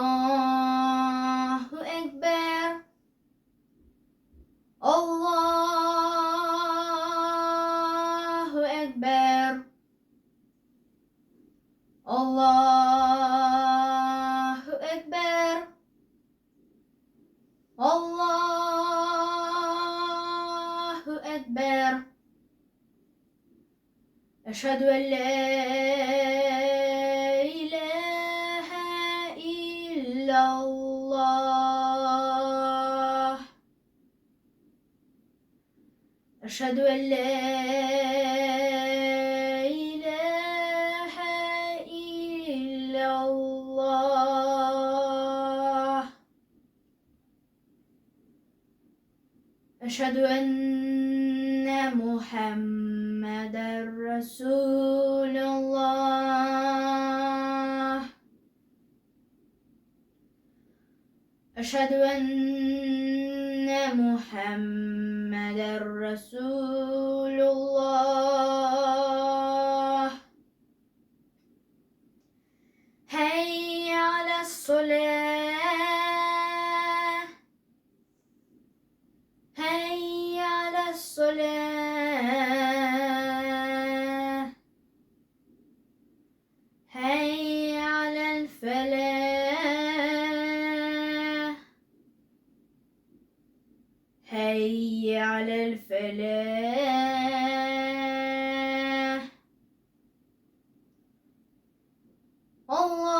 Allahu Ekber. Allahu Ekber. Allahu Ekber. Allahu Ekber. Eşhedü en la ilahe illallah. Eşhedü en la ilahe illallah. Eşhedü enne Muhammeden Resulullah. Eşhedü enne Muhammeden Resulullah. Hayye ale's-solah. Hayye ale's-solah. Hayye alel-felah. Hayye alel-felah. Allah